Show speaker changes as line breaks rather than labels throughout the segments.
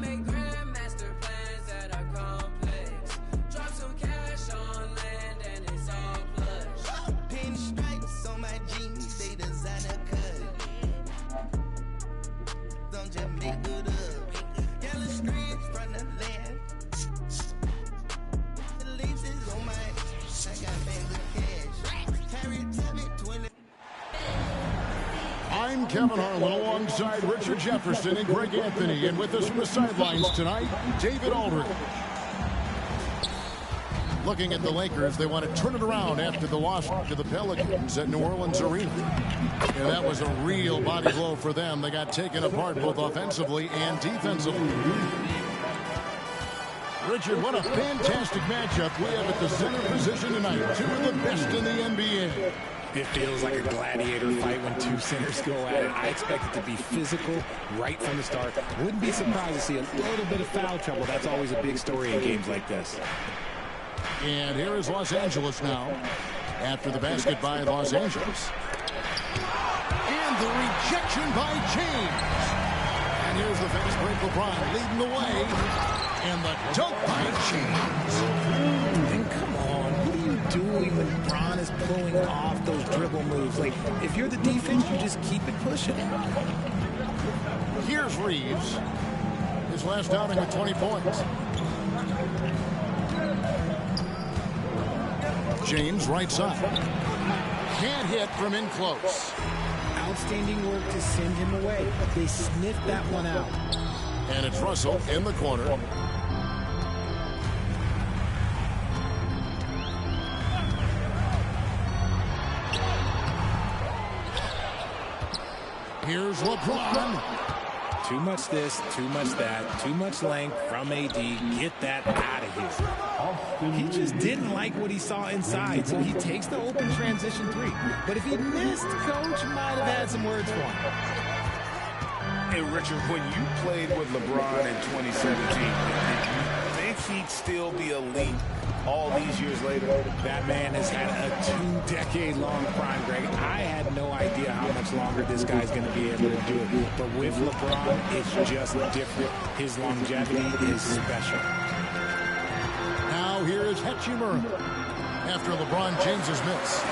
make grandmaster plans that are complex. Drop some cash on land and it's all plush.
Pinstripes on my jeans, they designer cut. Don't just make good up. Yellow strips from the land. The laces on my, I got bags of cash. Carry a tablet, 20.
I'm Kevin Harlan alongside Richard Jefferson and Greg Anthony. And with us from the sidelines tonight, David Aldridge. Looking at the Lakers, they want to turn it around after the loss to the Pelicans at New Orleans Arena. And that was a real body blow for them. They got taken apart both offensively and defensively. Richard, what a fantastic matchup we have at the center position tonight. Two of the best in the NBA.
It feels like a gladiator fight when two centers go at it. I expect it to be physical right from the start. Wouldn't be surprised to see a little bit of foul trouble. That's always a big story in games like this.
And here is Los Angeles now after the basket by Los Angeles. And the rejection by James. And here's the fast break. LeBron leading the way. And the dunk by James.
And come on, what are you doing when LeBron is pulling off those dribble moves? Like, if you're the defense, you just keep it pushing.
Here's Reeves. His last outing with 20 points. James right side. Can't hit from in close.
Outstanding work to send him away. They sniffed that one out.
And it's Russell in the corner. Here's LeBron.
Too much this, too much that, too much length from AD. Get that out of here. He just didn't like what he saw inside, so he takes the open transition three. But if he missed, Coach might have had some words for him.
Hey, Richard, when you played with LeBron in 2017, did you think he'd still be elite all these years later?
That man has had a 2-decade-long prime, Greg. I had no idea how much longer this guy's going to be able to do it. But with LeBron, it's just different. His longevity is special.
Now here is Hachimura after LeBron James's miss.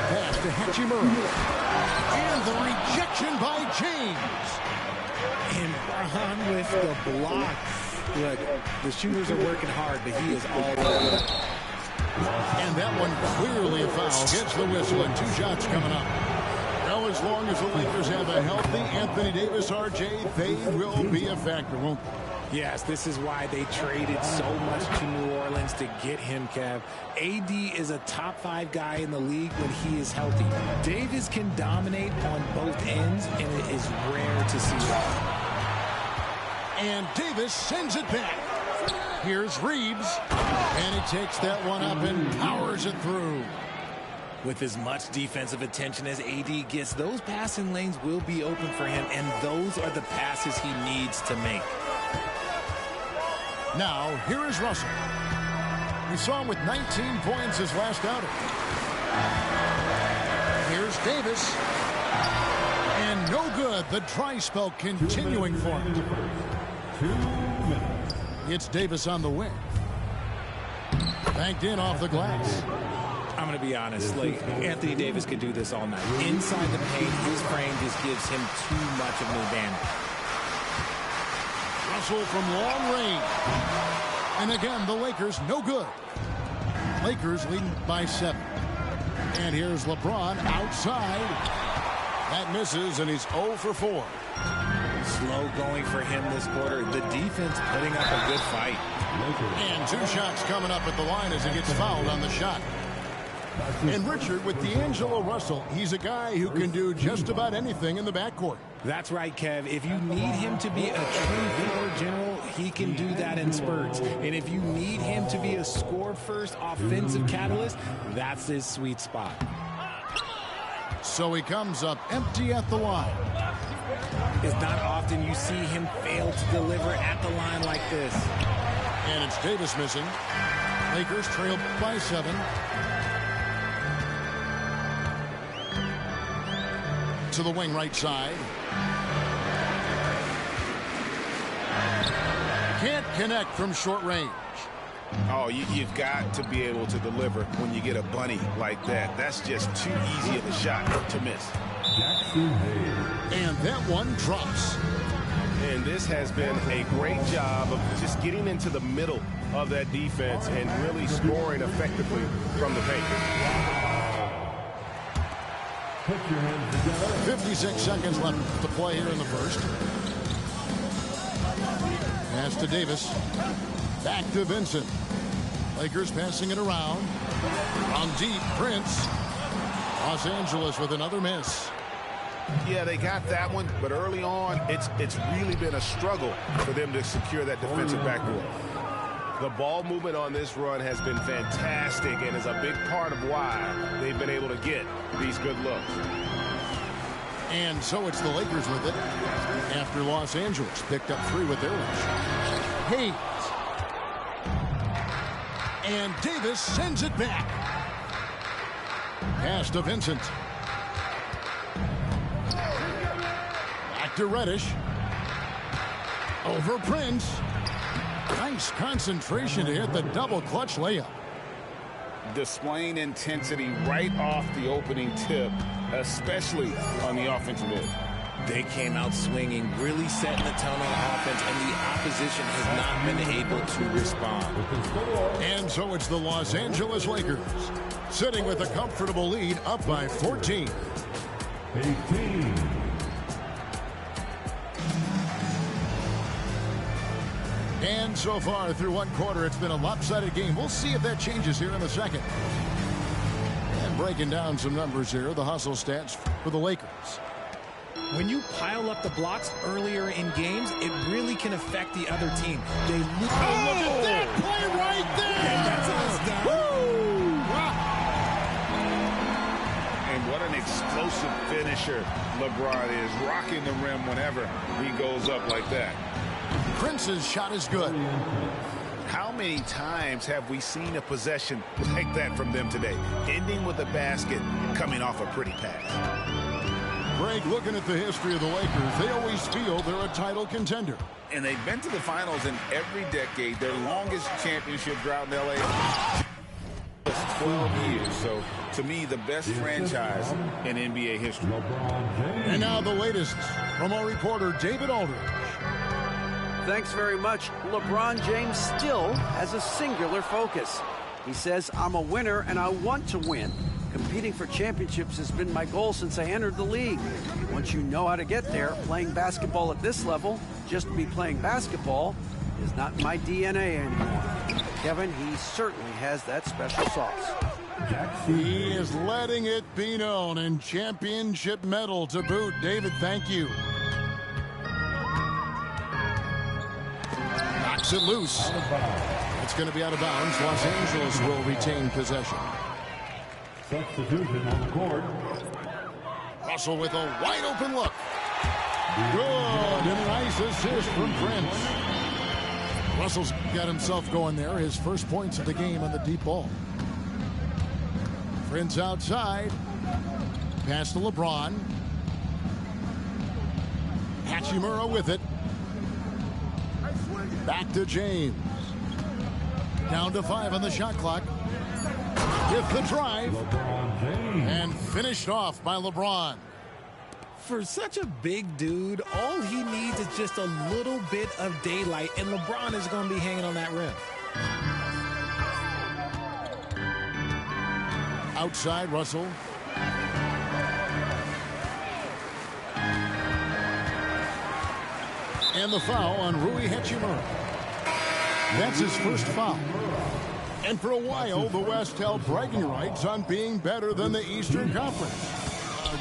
Pass to Hachimura. And the rejection by James.
And Braun with the block. Look, the shooters are working hard, but he is all over.
And that one clearly a foul. Gets the whistle and 2 shots coming up. Well, as long as the Lakers have a healthy Anthony Davis, RJ, they will be a factor, won't they?
Yes, this is why they traded so much to New Orleans to get him, Kev. AD is a top 5 guy in the league when he is healthy. Davis can dominate on both ends, and it is rare to see that.
And Davis sends it back. Here's Reeves. And he takes that one up and powers it through.
With as much defensive attention as AD gets, those passing lanes will be open for him, and those are the passes he needs to make.
Now, here is Russell. We saw him with 19 points his last outing. Here's Davis. And no good. The dry spell continuing for him. It's Davis on the wing. Banked in off the glass.
I'm going to be honest. Like, Anthony Davis could do this all night. Inside the paint, his frame just gives him too much of an advantage.
Russell from long range. And again, the Lakers no good. Lakers leading by 7. And here's LeBron outside. That misses, and he's 0 for 4.
Slow going for him this quarter. The defense putting up a good fight.
And 2 shots coming up at the line as he gets fouled on the shot. And Richard, with D'Angelo Russell, he's a guy who can do just about anything in the backcourt.
That's right, Kev. If you need him to be a true floor general, he can do that in spurts. And if you need him to be a score-first offensive catalyst, that's his sweet spot.
So he comes up empty at the line.
It's not often you see him fail to deliver at the line like this.
And it's Davis missing. Lakers trail by 7. to the wing right side. Can't connect from short range.
Oh, you've got to be able to deliver when you get a bunny like that. That's just too easy of a shot to miss.
And that one drops.
And this has been a great job of just getting into the middle of that defense and really scoring effectively from the paint.
56 seconds left to play here in the first. Pass to Davis. Back to Vincent. Lakers passing it around. On deep, Prince. Los Angeles with another miss.
Yeah, they got that one, but early on, it's really been a struggle for them to secure that defensive backboard.
The ball movement on this run has been fantastic and is a big part of why they've been able to get these good looks.
And so it's the Lakers with it after Los Angeles picked up 3 with their rush. Hayes. And Davis sends it back. Pass to Vincent. Back to Reddish. Over Prince. Nice concentration to hit the double clutch layup.
Displaying intensity right off the opening tip, especially on the offensive end.
They came out swinging, really setting the tone on offense, and the opposition has not been able to respond.
And so it's the Los Angeles Lakers sitting with a comfortable lead, up by 14.
18.
And so far through one quarter, it's been a lopsided game. We'll see if that changes here in the second. And breaking down some numbers here, the hustle stats for the Lakers.
When you pile up the blocks earlier in games, it really can affect the other team. They lose.
Look at that play right there!
And that's how it's done.
Woo! Wow.
And what an explosive finisher LeBron is, rocking the rim whenever he goes up like that.
Prince's shot is good.
How many times have we seen a possession like that from them today, ending with a basket coming off a pretty pass?
Greg, looking at the history of the Lakers, they always feel they're a title contender.
And they've been to the finals in every decade. Their longest championship drought in L.A. was 12 years. So, to me, the best franchise in NBA history.
And now the latest from our reporter, David Aldridge.
Thanks very much. LeBron James still has a singular focus. He says, I'm a winner and I want to win. Competing for championships has been my goal since I entered the league. Once you know how to get there, playing basketball at this level, just to be playing basketball, is not my DNA anymore. Kevin, he certainly has that special sauce.
He is letting it be known, and championship medal to boot. David, thank you. Knocks it loose. It's going to be out of bounds. Los Angeles will retain possession.
Substitution on the court.
Russell with a wide open look. Good, and a nice assist from Prince. Russell's got himself going there. His first points of the game on the deep ball. Prince outside. Pass to LeBron. Hachimura with it. Back to James. Down to 5 on the shot clock. With the drive. And finished off by LeBron.
For such a big dude, all he needs is just a little bit of daylight, and LeBron is going to be hanging on that rim.
Outside, Russell. And the foul on Rui Hachimura. That's his first foul. And for a while, the West held bragging rights on being better than the Eastern Conference.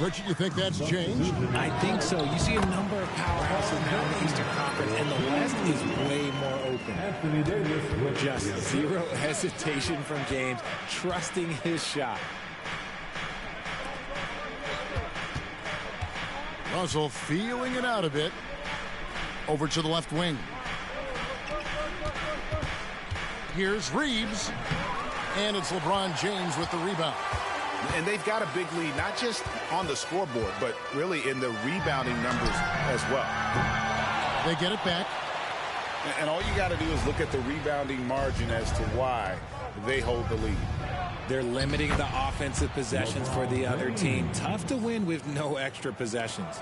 Richard, you think that's changed?
I think so. You see a number of powerhouses now in the Eastern Conference, and the West is way more open.
Anthony Davis with
Just zero hesitation from James, trusting his shot.
Russell feeling it out a bit. Over to the left wing. Here's Reeves. And it's LeBron James with the rebound.
And they've got a big lead, not just on the scoreboard, but really in the rebounding numbers as well.
They get it back.
And all you got to do is look at the rebounding margin as to why they hold the lead.
They're limiting the offensive possessions for the other team. Tough to win with no extra possessions.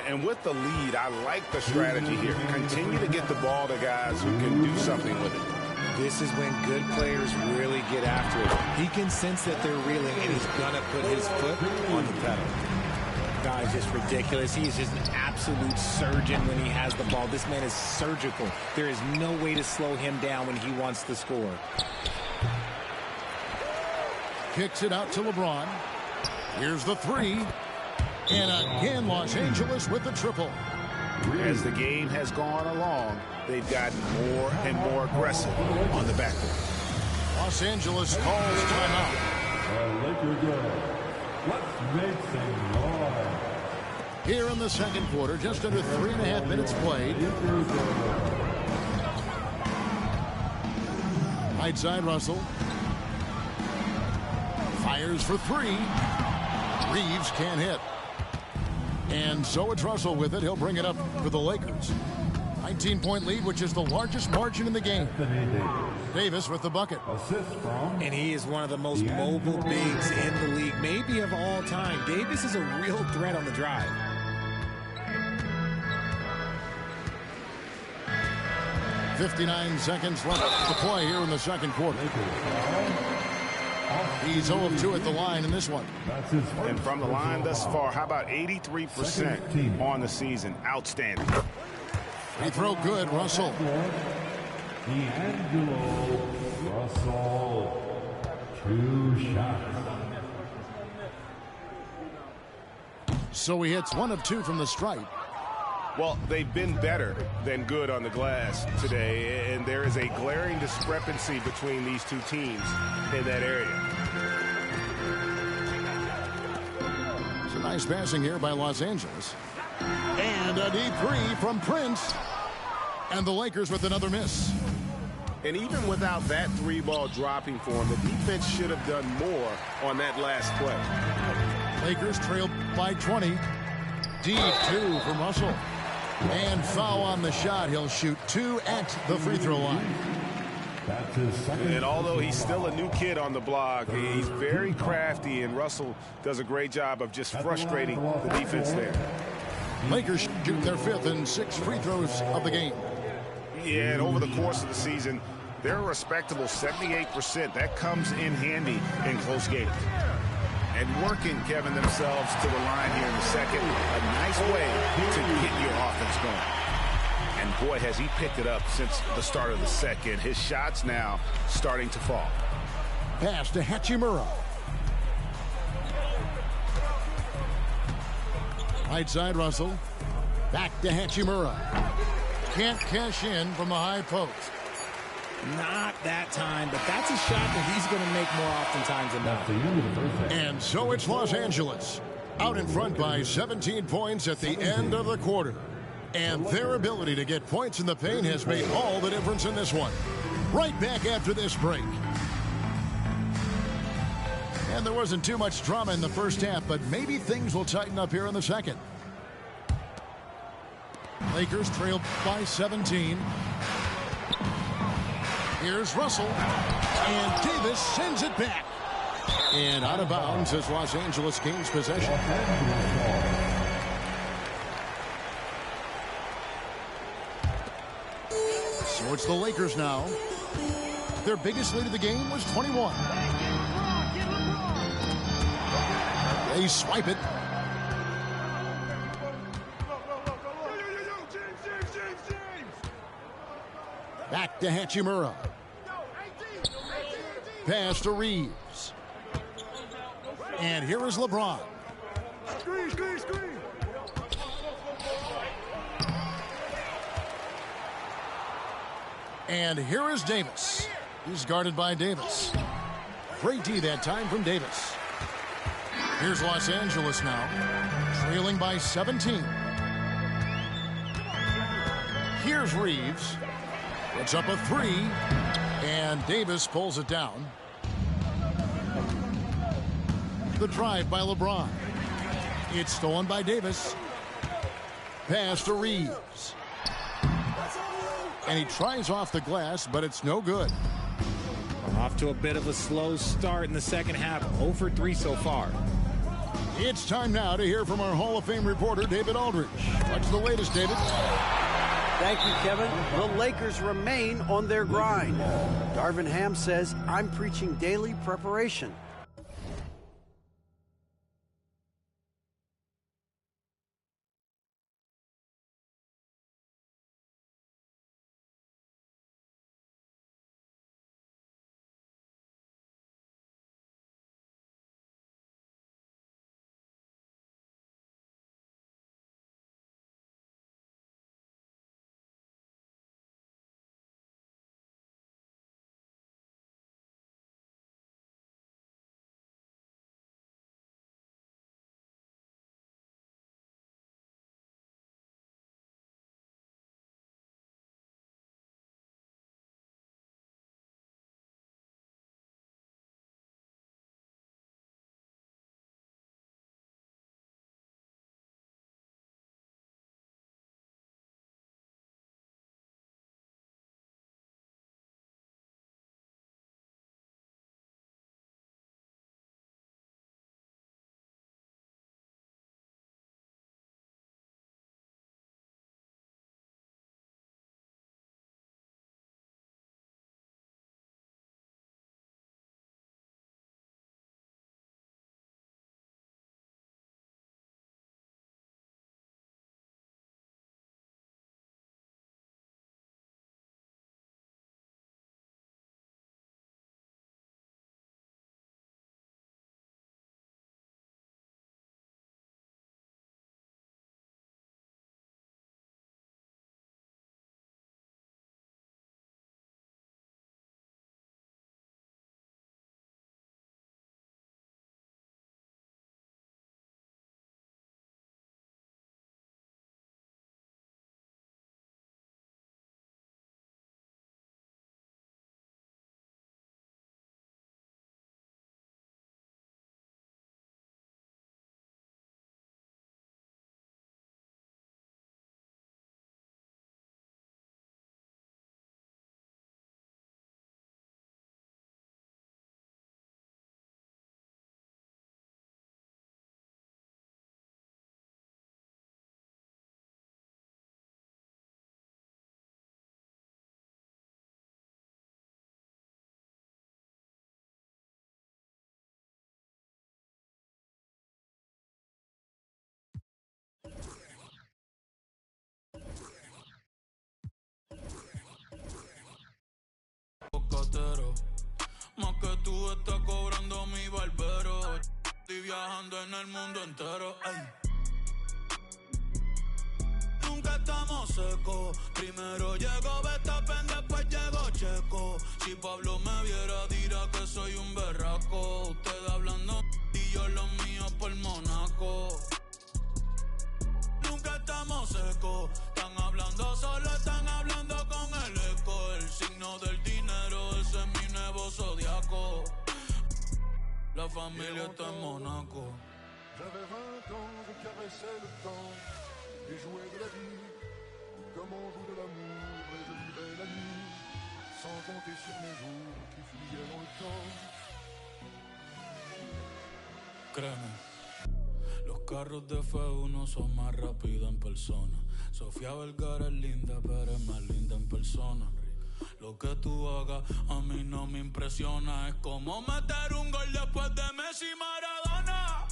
And with the lead, I like the strategy here. Continue to get the ball to guys who can do something with it.
This is when good players really get after it. He can sense that they're reeling, and he's going to put his foot on the pedal. God, is just ridiculous. He is just an absolute surgeon when he has the ball. This man is surgical. There is no way to slow him down when he wants to score.
Kicks it out to LeBron. Here's the three. And again, Los Angeles with the triple.
As the game has gone along, they've gotten more and more aggressive on the backcourt.
Los Angeles calls timeout.
Lakers go. Let's make some noise.
Here in the second quarter, just under 3.5 minutes played. Right side, Russell. Fires for three. Reeves can't hit. And so it's Russell with it. He'll bring it up for the Lakers. 19-point lead, which is the largest margin in the game. Davis with the bucket.
And he is one of the most mobile bigs in the league, maybe of all time. Davis is a real threat on the drive.
.59 seconds left to play here in the second quarter. He's 0 of 2 at the line in this one.
And from the line thus far, how about 83% on the season? Outstanding.
Free throw good, Russell.
D'Angelo Russell. 2 shots.
So he hits 1 of 2 from the stripe.
Well, they've been better than good on the glass today, and there is a glaring discrepancy between these two teams in that area.
It's a nice passing here by Los Angeles. And a deep three from Prince. And the Lakers with another miss.
And even without that three ball dropping for him, the defense should have done more on that last play.
Lakers trail by 20. Deep 2 from Russell. And foul on the shot. He'll shoot 2 at the free throw line.
That's his second.
And although he's still a new kid on the block, he's very crafty, and Russell does a great job of just frustrating the defense there.
Lakers shoot their 5th and 6th free throws of the game.
Yeah, and over the course of the season, they're a respectable 78%. That comes in handy in close games. And working, Kevin, themselves to the line here in the second. A nice way to get your offense going. And boy, has he picked it up since the start of the second. His shots now starting to fall.
Pass to Hachimura. Right side, Russell. Back to Hachimura. Can't cash in from the high post.
Not that time, but that's a shot that he's going to make more oftentimes than not.
And so it's Los Angeles out in front by 17 points at the end of the quarter. And their ability to get points in the paint has made all the difference in this one. Right back after this break. And there wasn't too much drama in the first half, but maybe things will tighten up here in the second. Lakers trail by 17. Here's Russell. And Davis sends it back. And out of bounds as Los Angeles gains possession. So it's the Lakers now. Their biggest lead of the game was 21. They swipe it. Back to Hachimura. Pass to Reeves. And here is LeBron.
Screen.
And here is Davis. He's guarded by Davis. Great D that time from Davis. Here's Los Angeles now, trailing by 17. Here's Reeves. Puts up a three, and Davis pulls it down. The drive by LeBron. It's stolen by Davis. Pass to Reeves. And he tries off the glass, but it's no good.
Off to a bit of a slow start in the second half. 0 for 3 so far.
It's time now to hear from our Hall of Fame reporter, David Aldridge. What's the latest, David?
Thank you, Kevin. The Lakers remain on their grind. Darvin Ham says, I'm preaching daily preparation.
Más que tú estás cobrando mi barbero. Estoy viajando en el mundo entero. Ay. Nunca estamos secos. Primero llegó Verstappen, después llegó Checo. Si Pablo me viera dirá que soy un berraco. Ustedes hablando y yo los míos por Monaco. Nunca estamos secos. Están hablando solo, están hablando con el eco. El signo del dinero, ese es mi nuevo zodiaco. La familia está en Monaco.
J'avais 20 ans, je caressais le temps et jouais de la vie comme on joue de l'amour et je vivais la nuit sans compter sur mes jours qui fuyaient dans le temps.
Créeme, los carros de F1 son más rápidos en persona. Sofía Vergara es linda, pero es más linda en persona. Lo que tú hagas a mí no me impresiona. Es como meter un gol después de Messi y Maradona.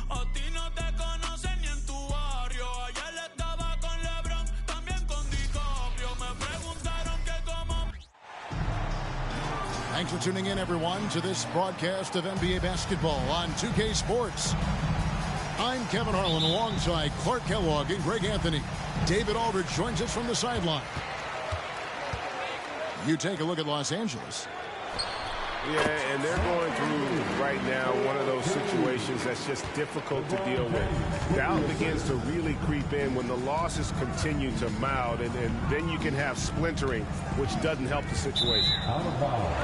A ti no te conocen ni en tu barrio. Ayer estaba con LeBron, también con DiCaprio. Me preguntaron que cómo...
Thanks for tuning in, everyone, to this broadcast of NBA basketball on 2K Sports. I'm Kevin Harlan alongside Clark Kellogg and Greg Anthony. David Aldridge joins us from the sideline. You take a look at Los Angeles.
Yeah, and they're going through right now one of those situations that's just difficult to deal with. Doubt begins to really creep in when the losses continue to mount, and then you can have splintering, which doesn't help the situation.
Out of bounds.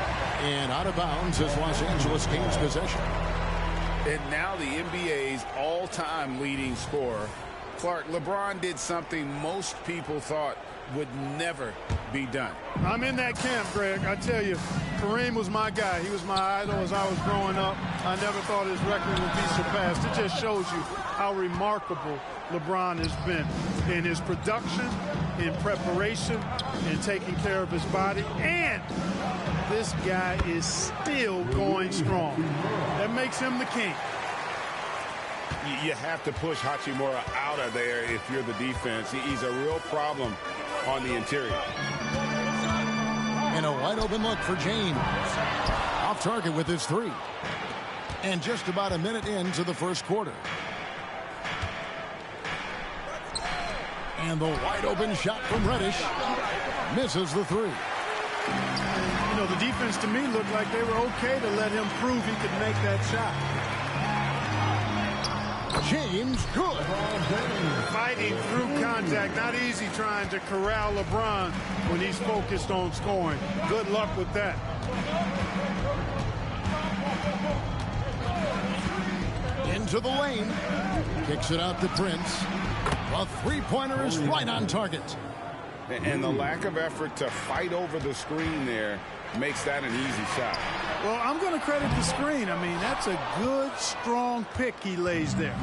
And out of bounds as Los Angeles gains possession.
And now the NBA's all-time leading scorer. Clark, LeBron did something most people thought would never be done.
I'm in that camp, Greg. I tell you, Kareem was my guy. He was my idol as I was growing up. I never thought his record would be surpassed. It just shows you how remarkable LeBron has been in his production, in preparation, in taking care of his body. And this guy is still going strong. That makes him the king.
You have to push Hachimura out of there if you're the defense. He's a real problem on the interior.
And a wide open look for James. Off target with his three. And just about a minute into the first quarter. And the wide open shot from Reddish misses the three.
You know, the defense to me looked like they were okay to let him prove he could make that shot.
James, good.
Fighting through contact. Not easy trying to corral LeBron when he's focused on scoring. Good luck with that.
Into the lane. Kicks it out to Prince. A three-pointer is right on target.
And the lack of effort to fight over the screen there makes that an easy shot.
Well, I'm going to credit the screen. I mean, that's a good, strong pick he lays there.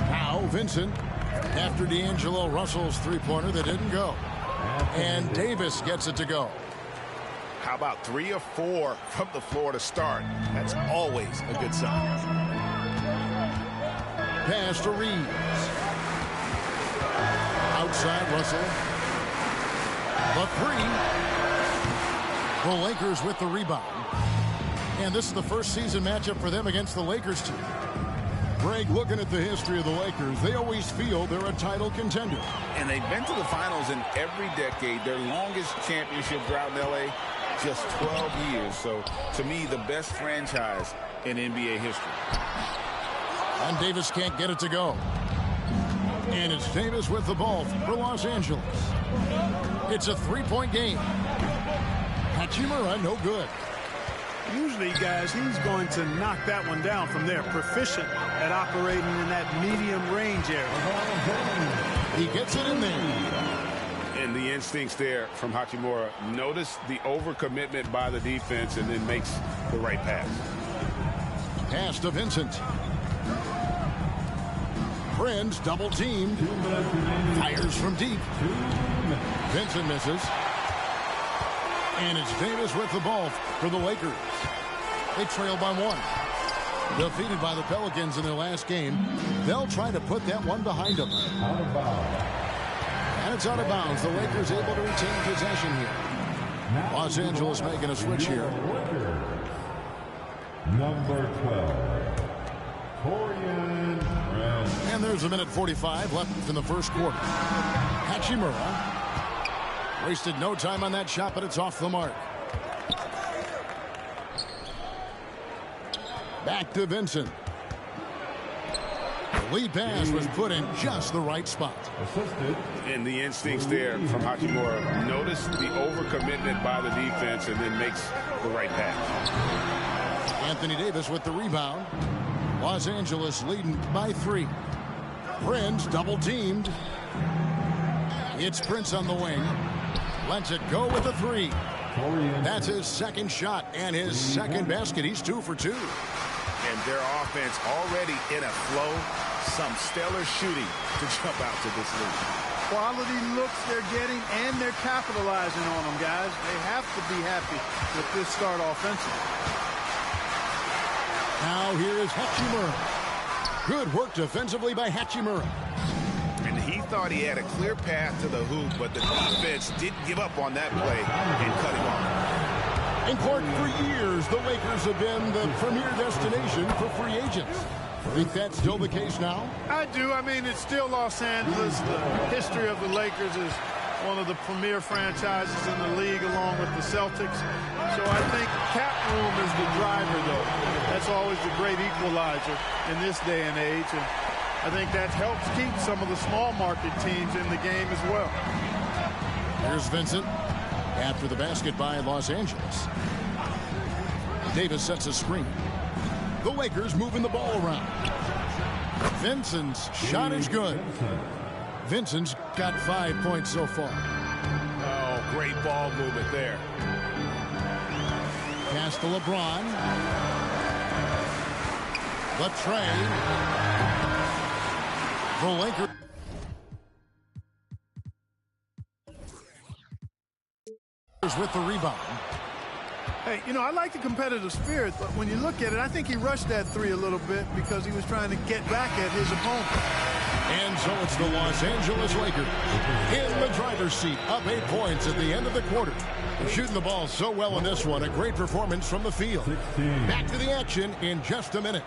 Now Vincent, after D'Angelo Russell's three-pointer that didn't go. And Davis gets it to go.
How about 3 of 4 from the floor to start? That's always a good sign.
Pass to Reeves. Outside Russell. The three. The Lakers with the rebound. And this is the first season matchup for them against the Lakers team. Greg, looking at the history of the Lakers, they always feel they're a title contender.
And they've been to the finals in every decade. Their longest championship drought in L.A., just 12 years. So, to me, the best franchise in NBA history.
And Davis can't get it to go. And it's Davis with the ball for Los Angeles. It's a three-point game. Hachimura, no good.
Usually, guys, he's going to knock that one down from there. Proficient at operating in that medium range area.
He gets it in there.
And the instincts there from Hachimura. Notice the overcommitment by the defense and then makes the right pass.
Pass to Vincent. Prince double teamed. Fires from deep. Vincent misses. And it's Davis with the ball for the Lakers. They trail by 1. Defeated by the Pelicans in their last game. They'll try to put that one behind them. And it's out of bounds. The Lakers able to retain possession here. Los Angeles making a switch here.
Number 12. Torian Prince.
And there's a minute 45 left in the first quarter. Hachimura wasted no time on that shot, but it's off the mark. Back to Vincent. The lead pass was put in just the right spot.
And the instincts there from Hachimura. Notice the overcommitment by the defense and then makes the right pass.
Anthony Davis with the rebound. Los Angeles leading by 3. Prince double teamed. It's Prince on the wing. Lets it go with a 3. That's his second shot and his second basket. He's 2 for 2.
And their offense already in a flow. Some stellar shooting to jump out to this lead.
Quality looks they're getting, and they're capitalizing on them, guys. They have to be happy with this start offensively.
Now here is Hachimura. Good work defensively by Hachimura.
And he thought he had a clear path to the hoop, but the defense didn't give up on that play and cut him off.
And Clark, for years, the Lakers have been the premier destination for free agents. Think that's still the case now?
I do. I mean, it's still Los Angeles. The history of the Lakers is one of the premier franchises in the league along with the Celtics. So I think cap room is the driver, though. That's always the great equalizer in this day and age. And I think that helps keep some of the small market teams in the game as well.
Here's Vincent after the basket by Los Angeles. Davis sets a screen. The Lakers moving the ball around. Vincent's shot is good. Vincent's got 5 points so far.
Oh, great ball movement there.
Pass to LeBron. The tray. The Lakers. With the rebound.
Hey, you know, I like the competitive spirit, but when you look at it, I think he rushed that three a little bit because he was trying to get back at his opponent.
And so it's the Los Angeles Lakers in the driver's seat, up 8 points at the end of the quarter. They're shooting the ball so well in this one. A great performance from the field. Back to the action in just a minute.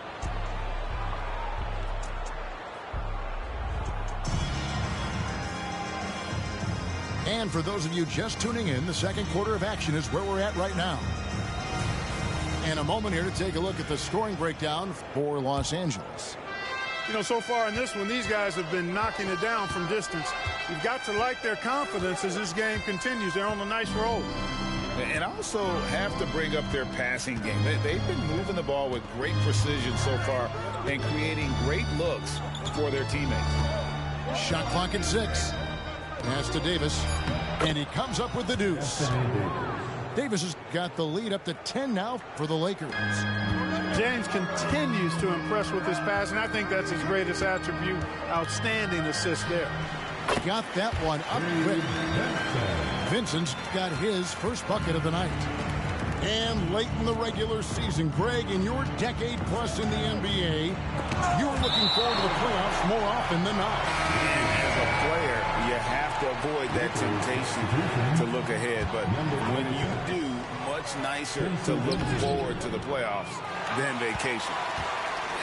And for those of you just tuning in, the second quarter of action is where we're at right now. And a moment here to take a look at the scoring breakdown for Los Angeles.
You know, so far in this one, these guys have been knocking it down from distance. You've got to like their confidence as this game continues. They're on a nice roll.
And also have to bring up their passing game. They've been moving the ball with great precision so far and creating great looks for their teammates.
Shot clock at 6. Pass to Davis, and he comes up with the deuce. Davis has got the lead up to 10 now for the Lakers.
James continues to impress with his passing. I think that's his greatest attribute. Outstanding assist there.
Got that one up quick. Vincent's got his first bucket of the night. And late in the regular season, Greg, in your decade plus in the NBA, you are looking forward to the playoffs more often than not.
And as a player, you have to avoid that temptation to look ahead. But when you do, much nicer to look forward to the playoffs than vacation.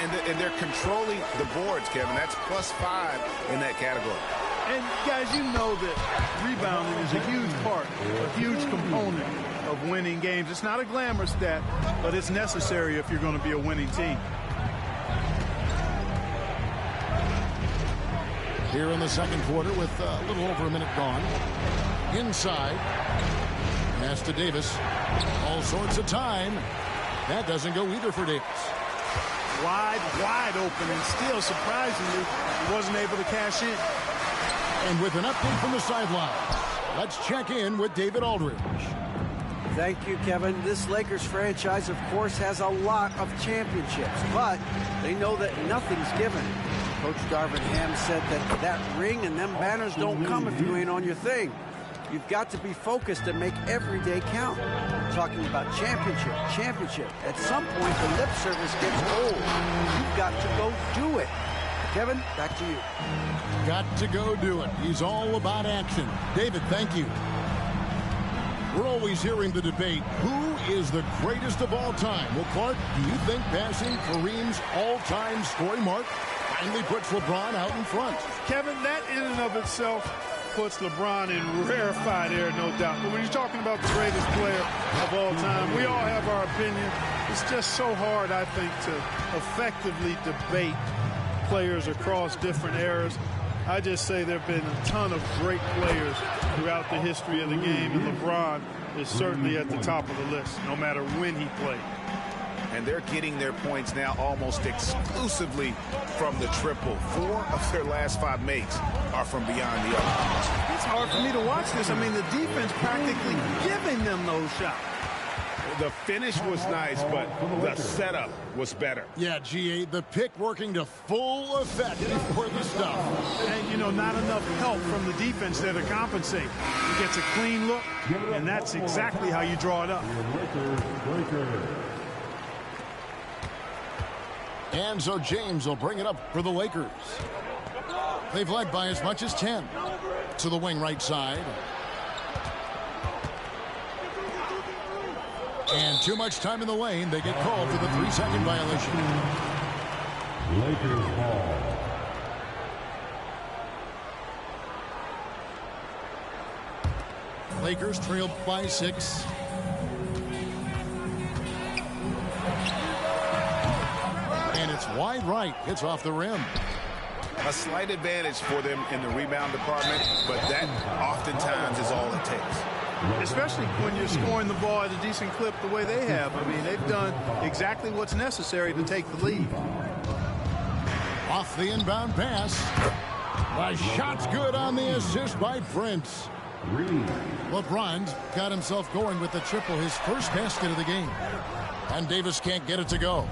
And they're controlling the boards, Kevin. That's +5 in that category.
And, guys, you know that rebounding is a huge part, a huge component of winning games. It's not a glamour stat, but it's necessary if you're going to be a winning team.
Here in the second quarter with a little over a minute gone. Inside. Pass to Davis. All sorts of time. That doesn't go either for Davis.
Wide open, and still, surprisingly, he wasn't able to cash in.
And with an update from the sideline, let's check in with David Aldridge.
Thank you, Kevin. This Lakers franchise, of course, has a lot of championships, but they know that nothing's given. Coach Darvin Ham said that ring and them banners don't come if you ain't on your thing. You've got to be focused and make every day count. Talking about championship. At some point, the lip service gets old. You've got to go do it. Kevin, back to you.
Got to go do it. He's all about action. David, thank you. We're always hearing the debate, who is the greatest of all time? Well, Clark, do you think passing Kareem's all-time scoring mark finally puts LeBron out in front?
Kevin, that in and of itself puts LeBron in rarefied air, no doubt. But when you're talking about the greatest player of all time, we all have our opinion. It's just so hard, I think, to effectively debate players across different eras. I just say there have been a ton of great players throughout the history of the game, and LeBron is certainly at the top of the list, no matter when he played.
And they're getting their points now almost exclusively from the triple. 4 of their last 5 makes are from beyond the arc.
It's hard for me to watch this. I mean, the defense practically giving them those shots.
The finish was nice, but the setup was better.
Yeah, GA, the pick working to full effect before the stuff.
And, you know, not enough help from the defense there to compensate. He gets a clean look, and that's exactly how you draw it up.
And so James will bring it up for the Lakers. They've led by as much as 10. To the wing right side. And too much time in the lane. They get called for the 3-second violation.
Lakers ball.
Lakers trailed by 6. And it's wide right. Hits off the rim.
A slight advantage for them in the rebound department, but that oftentimes is all it takes.
especially when you're scoring the ball at a decent clip the way they have. I mean, they've done exactly what's necessary to take the lead.
Off the inbound pass. The shot's good on the assist by Prince. LeBron got himself going with the triple, his first basket of the game. And Davis can't get it to go.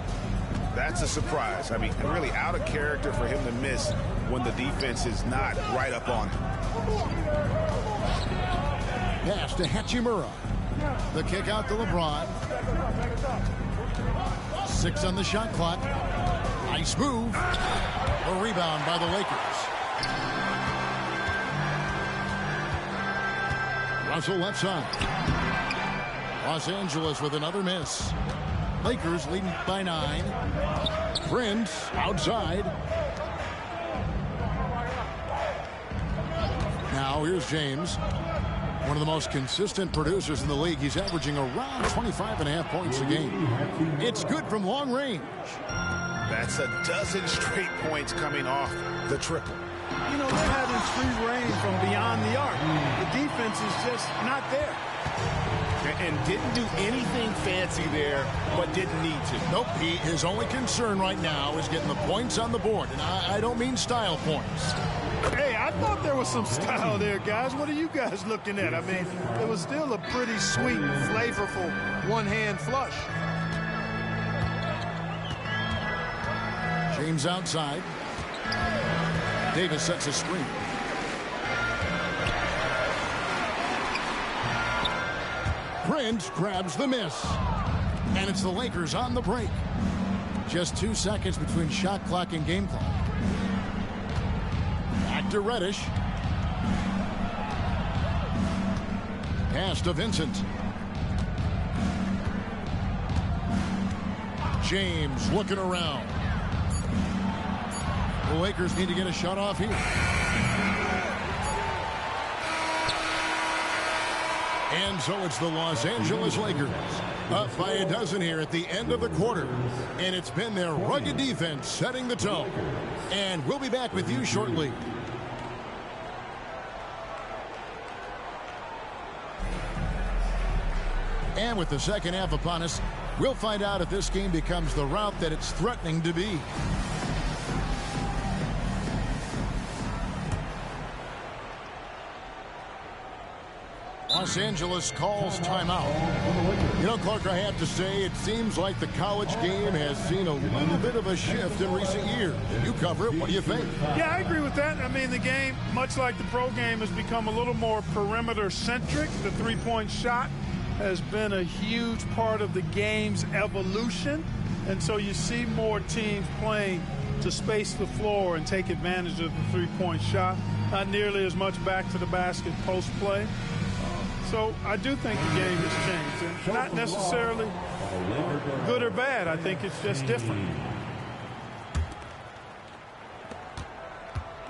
That's a surprise. I mean, really out of character for him to miss when the defense is not right up on him.
Pass to Hachimura. The kick out to LeBron. 6 on the shot clock. Nice move. A rebound by the Lakers. Russell left side. Los Angeles with another miss. Lakers leading by 9. Prince outside. Now here's James. One of the most consistent producers in the league. He's averaging around 25.5 points a game. It's good from long range.
That's a dozen straight points coming off the triple.
You know, they're having free reign from beyond the arc. The defense is just not there.
And didn't do anything fancy there, but didn't need to.
Nope, his only concern right now is getting the points on the board. And I don't mean style points.
Hey, I thought there was some style there, guys. What are you guys looking at? I mean, it was still a pretty sweet, flavorful one-hand flush.
James outside. Davis sets a screen. Prince grabs the miss. And it's the Lakers on the break. Just 2 seconds between shot clock and game clock. Back to Reddish. Pass to Vincent. James looking around. The Lakers need to get a shot off here. And so it's the Los Angeles Lakers up by a dozen here at the end of the quarter. And it's been their rugged defense setting the tone. And we'll be back with you shortly. And with the second half upon us, we'll find out if this game becomes the route that it's threatening to be. Los Angeles calls timeout. You know, Clark, I have to say, it seems like the college game has seen a little bit of a shift in recent years. You cover it. What do you think?
Yeah, I agree with that. I mean, the game, much like the pro game, has become a little more perimeter-centric. The three-point shot has been a huge part of the game's evolution. And so you see more teams playing to space the floor and take advantage of the three-point shot. Not nearly as much back to the basket post play. So I do think the game has changed. And not necessarily good or bad. I think it's just different.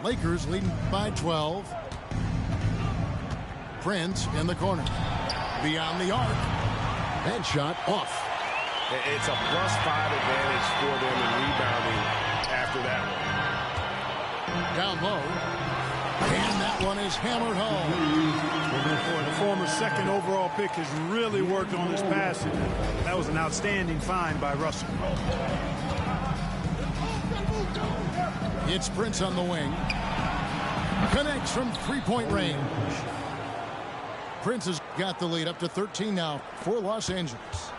Lakers leading by 12. Prince in the corner. Beyond the arc. Head shot off.
It's a +5 advantage for them in rebounding after that one.
Down low. And that one is hammered home.
Boy, the former second overall pick has really worked on his passing. That was an outstanding find by Russell.
It's Prince on the wing. Connects from three-point range. Prince has got the lead up to 13 now for Los Angeles.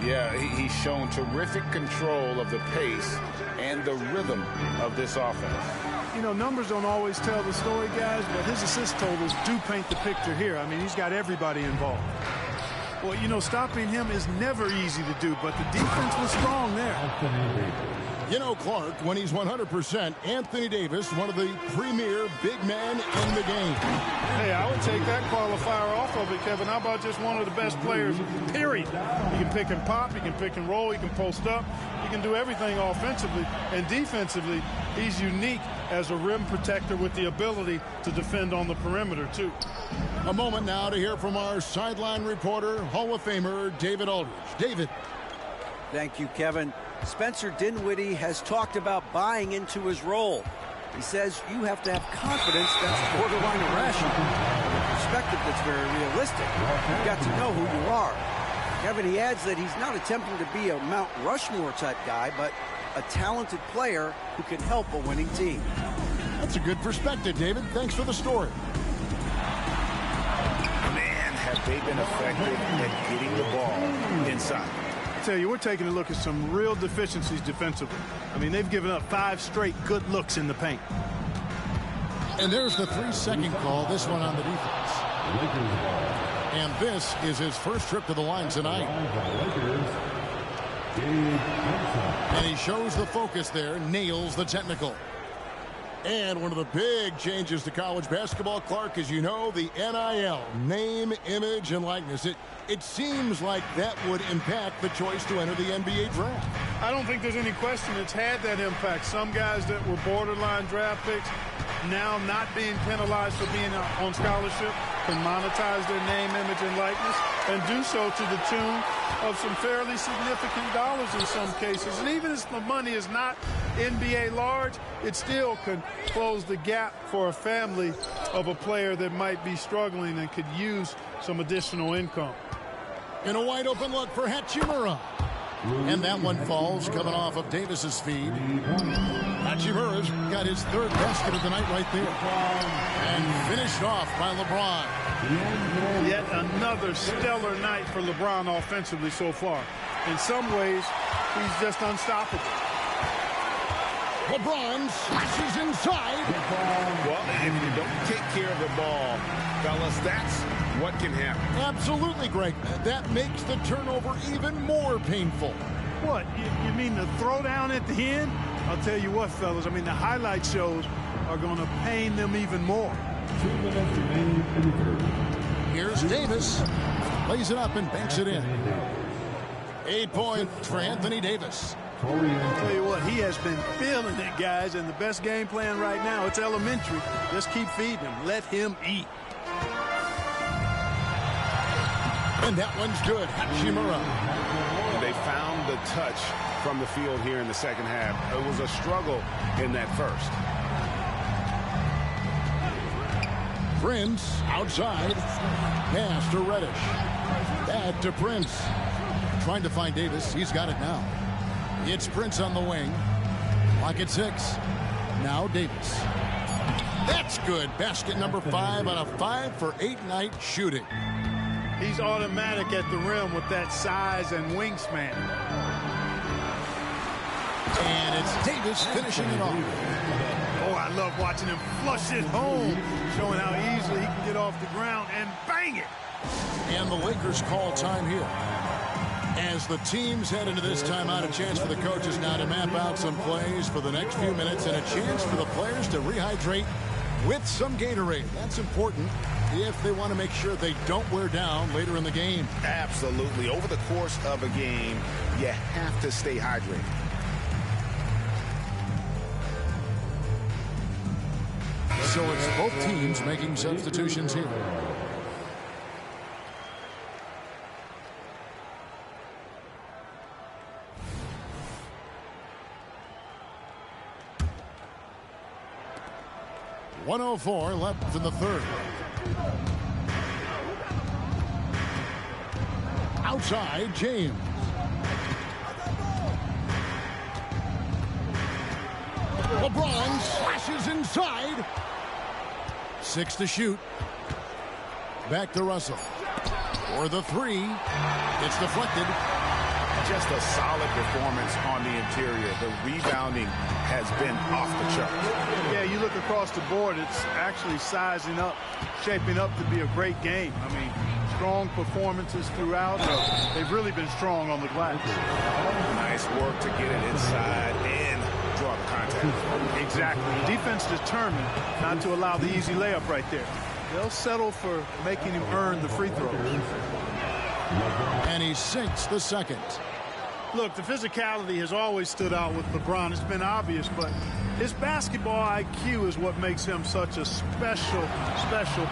Yeah, he's shown terrific control of the pace and the rhythm of this offense.
You know, numbers don't always tell the story, guys, but his assist totals do paint the picture here. I mean, he's got everybody involved. Well, you know, stopping him is never easy to do, but the defense was strong there.
You know, Clark, when he's 100%, Anthony Davis, one of the premier big men in the game.
Hey, I would take that qualifier off of it, Kevin. How about just one of the best players, period? He can pick and pop, he can pick and roll, he can post up, he can do everything offensively. And defensively, he's unique as a rim protector with the ability to defend on the perimeter, too.
A moment now to hear from our sideline reporter, Hall of Famer David Aldridge. David.
Thank you, Kevin. Spencer Dinwiddie has talked about buying into his role. He says you have to have confidence that's borderline irrational. perspective that's very realistic. You've got to know who you are. Kevin, he adds that he's not attempting to be a Mount Rushmore type guy, but a talented player who can help a winning team.
That's a good perspective, David. Thanks for the story.
Man, have they been effective at getting the ball inside.
I tell you, we're taking a look at some real deficiencies defensively. I mean, they've given up 5 straight good looks in the paint.
And there's the 3-second call, this one on the defense. And this is his first trip to the line tonight. And he shows the focus there, nails the technical. And one of the big changes to college basketball, Clark, as you know, the NIL, name, image, and likeness. It seems like that would impact the choice to enter the NBA draft.
I don't think there's any question it's had that impact. Some guys that were borderline draft picks now not being penalized for being on scholarship can monetize their name, image, and likeness and do so to the tune of some fairly significant dollars in some cases. And even if the money is not NBA large, it still can close the gap for a family of a player that might be struggling and could use some additional income.
In a wide open look for Hachimura. And that one falls coming off of Davis's feed. Hachimura's got his 3rd basket of the night right there. And finished off by LeBron.
Yet another stellar night for LeBron offensively so far. In some ways, he's just unstoppable.
LeBron slashes inside.
Well, if you don't take care of the ball, fellas, that's what can happen.
Absolutely, Greg. That makes the turnover even more painful.
What? You mean the throwdown at the end? I'll tell you what, fellas. I mean, the highlight shows are going to pain them even more.
2 minutes remaining in the third.
Here's Davis. Lays it up and banks it in. 8 points for Anthony Davis.
I'll tell you what, he has been feeling it, guys, and the best game plan right now, it's elementary. Just keep feeding him. Let him eat.
And that one's good. Hachimura.
They found the touch from the field here in the second half. It was a struggle in that first.
Prince outside. Pass to Reddish. Back to Prince. Trying to find Davis. He's got it now. It's Prince on the wing. Clock at 6. Now Davis. That's good. Basket number 5 on a 5-for-8 night shooting.
He's automatic at the rim with that size and wingspan.
And it's Davis finishing it off.
Oh, I love watching him flush it home, showing how easily he can get off the ground and bang it.
And the Lakers call time here. As the teams head into this timeout, a chance for the coaches now to map out some plays for the next few minutes and a chance for the players to rehydrate with some Gatorade. That's important if they want to make sure they don't wear down later in the game.
Absolutely. Over the course of a game, you have to stay hydrated.
So it's both teams making substitutions here. .104 left in the third. Outside, James. LeBron slashes inside. 6 to shoot. Back to Russell. For the 3. It's deflected.
Just a solid performance on the interior. The rebounding has been off the charts.
Yeah, you look across the board, it's actually sizing up, shaping up to be a great game. I mean, strong performances throughout. They've really been strong on the glass.
Nice work to get it inside and draw the contact.
Exactly. Defense determined not to allow the easy layup right there. They'll settle for making him earn the free throws.
And he sinks the second.
Look, the physicality has always stood out with LeBron. It's been obvious, but his basketball IQ is what makes him such a special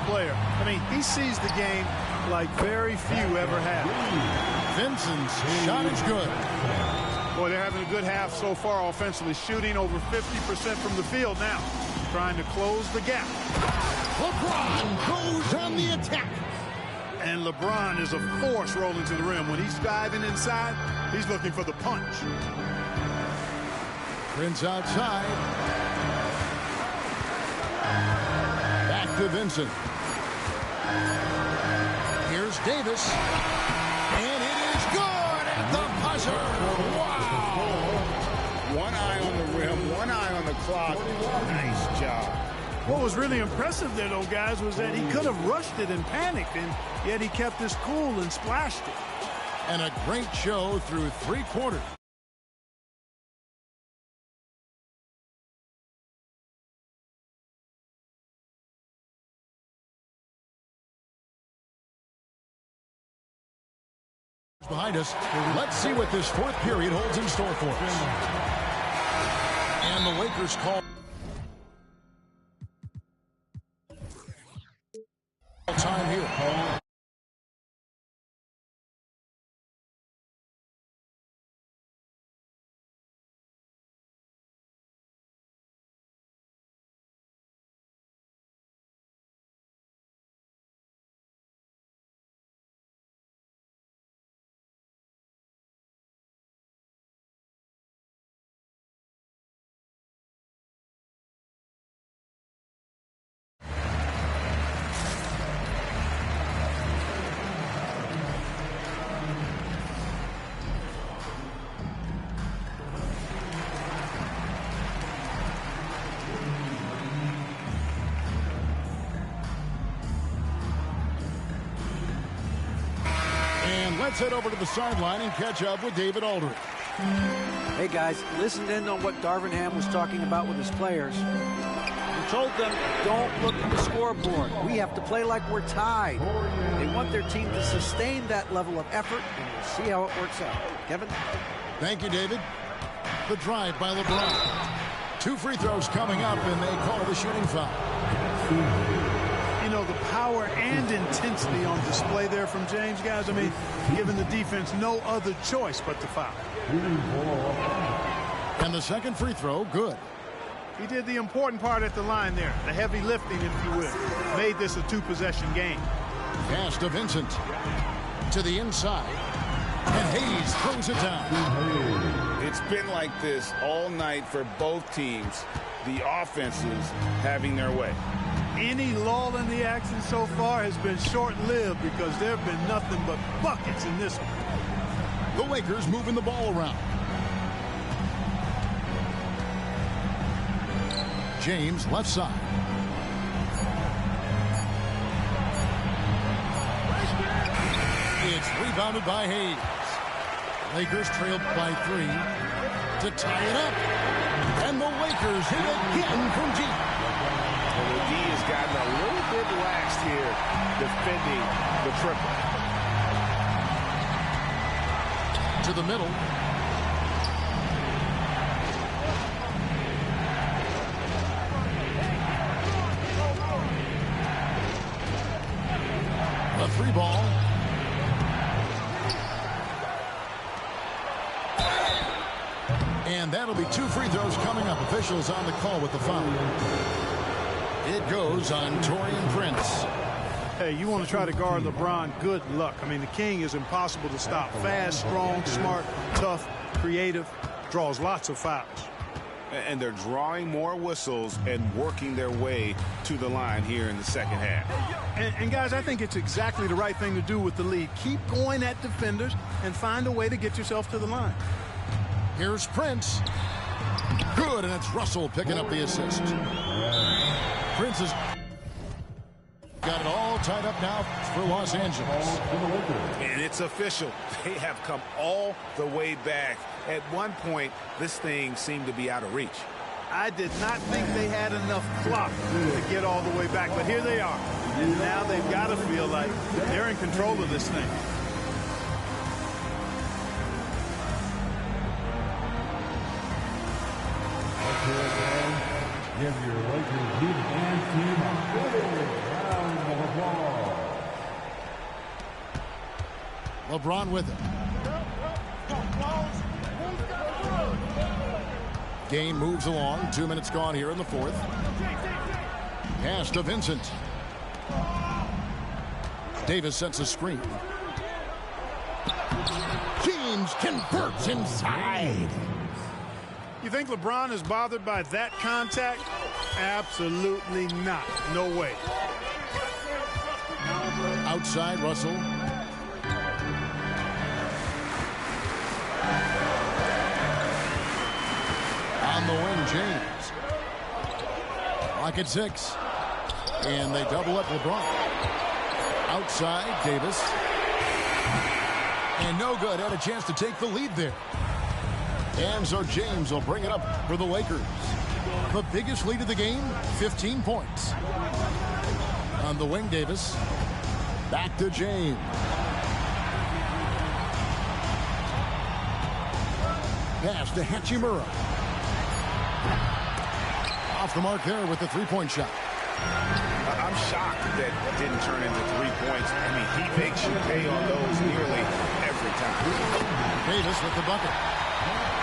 player. I mean, he sees the game like very few ever have.
Vincent's shot is good.
Boy, they're having a good half so far offensively, shooting over 50% from the field now, trying to close the gap.
LeBron goes on the attack.
And LeBron is a force rolling to the rim. When he's driving inside, he's looking for the punch.
Prince outside. Back to Vincent. Here's Davis. And it is good at the buzzer. Wow.
One eye on the rim, one eye on the clock. Nice job.
What was really impressive there, though, guys, was that he could have rushed it and panicked, and yet he kept his cool and splashed it.
And a great show through 3 quarters. Behind us, let's see what this 4th period holds in store for us. And the Lakers call time here. Let's head over to the sideline and catch up with David Aldridge.
Hey, guys, listen in on what Darvin Ham was talking about with his players. He told them, don't look at the scoreboard. We have to play like we're tied. They want their team to sustain that level of effort, and we'll see how it works out. Kevin?
Thank you, David. The drive by LeBron. 2 free throws coming up, and they call the shooting foul.
You know, the power and intensity on display there from James, guys. I mean, giving the defense no other choice but to foul.
And the second free throw, good.
He did the important part at the line there, the heavy lifting, if you will. Made this a 2-possession game.
Pass to Vincent. To the inside. And Hayes throws it down.
It's been like this all night for both teams. The offenses having their way.
Any lull in the action so far has been short-lived because there have been nothing but buckets in this one.
The Lakers moving the ball around. James left side. It's rebounded by Hayes. Lakers trailed by 3 to tie it up. And the Lakers hit again from deep.
And the D has gotten a little bit laxed here defending the triple.
To the middle. A 3 ball. And that'll be 2 free throws coming up. Officials on the call with the foul. It goes on Taurean Prince.
Hey, you want to try to guard LeBron, good luck. I mean, the king is impossible to stop. Fast, strong, smart, tough, creative, draws lots of fouls.
And they're drawing more whistles and working their way to the line here in the second half.
And guys, I think it's exactly the right thing to do with the lead. Keep going at defenders and find a way to get yourself to the line.
Here's Prince. Good, and it's Russell picking up the assist. Prince has got it all tied up now for Los Angeles.
And it's official. They have come all the way back. At one point, this thing seemed to be out of reach.
I did not think they had enough clock to get all the way back, but here they are. And now they've got to feel like they're in control of this thing.
Give your Lakers lead and team a big round of applause.
LeBron with it. Game moves along. 2 minutes gone here in the 4th. Pass to Vincent. Davis sets a screen. James converts inside.
You think LeBron is bothered by that contact? Absolutely not. No way.
Outside, Russell. On the wing, James. Clock at 6. And they double up LeBron. Outside, Davis. And no good. Had a chance to take the lead there. And so James will bring it up for the Lakers. The biggest lead of the game, 15 points. On the wing, Davis. Back to James. Pass to Hachimura. Off the mark there with the three-point shot.
I'm shocked that didn't turn into 3 points. I mean, he makes you pay on those nearly every time.
Davis with the bucket.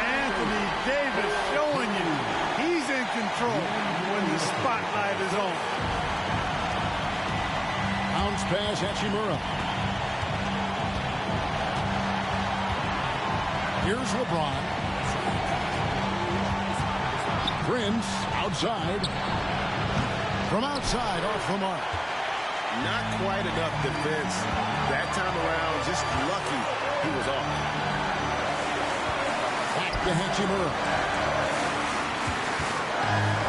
Anthony Davis showing you he's in control when the spotlight is on.
Bounce pass, Hachimura. Here's LeBron. Prince outside. From outside, off the mark.
Not quite enough defense that time around. Just lucky he was off.
Back to Hachimura.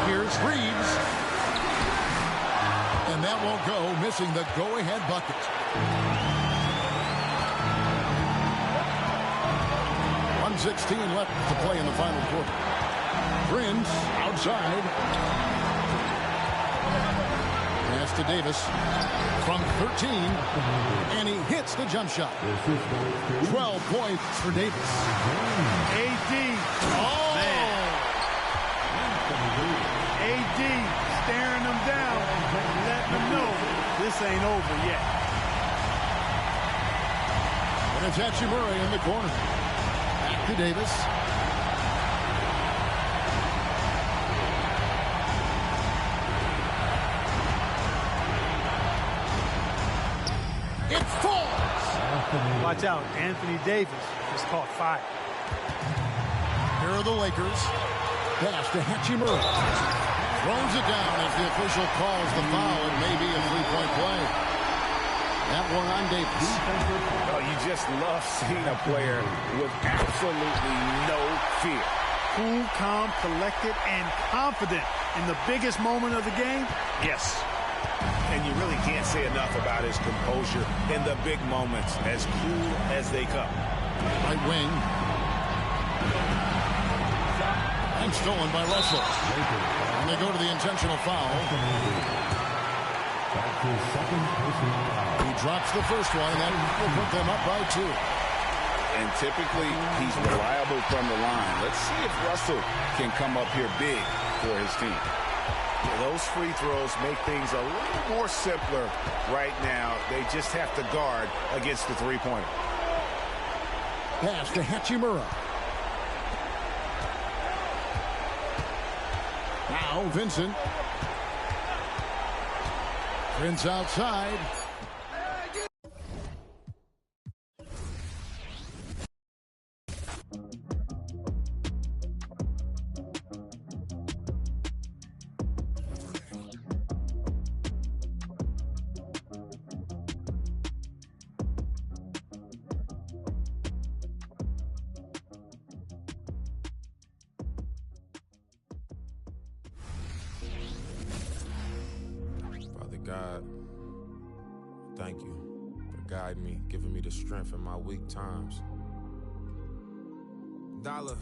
Here's Reeves. And that won't go, missing the go-ahead bucket. .116 left to play in the final quarter. Prince outside. Pass to Davis from 13, and he hits the jump shot. 12 points for Davis.
AD. Oh, man. AD staring them down, letting them know this ain't over yet.
And it's Hachimura in the corner. Back to Davis. It falls.
Watch out, Anthony Davis just caught fire.
Here are the Lakers. Pass to Hachimura. Throws it down as the official calls the foul. It may be a three-point play. That one on Davis.
Oh, you just love seeing a player with absolutely no fear.
Cool, calm, collected, and confident in the biggest moment of the game? Yes.
And you really can't say enough about his composure in the big moments, as cool as they come.
Right wing. And stolen by Russell. And they go to the intentional foul. He drops the first one, and that will put them up by 2.
And typically, he's reliable from the line. Let's see if Russell can come up here big for his team. Those free throws make things a little more simpler right now. They just have to guard against the three-pointer.
Pass to Hachimura. Now Vincent. Prince outside.
God, thank you for guiding me, giving me the strength in my weak times. Dollar.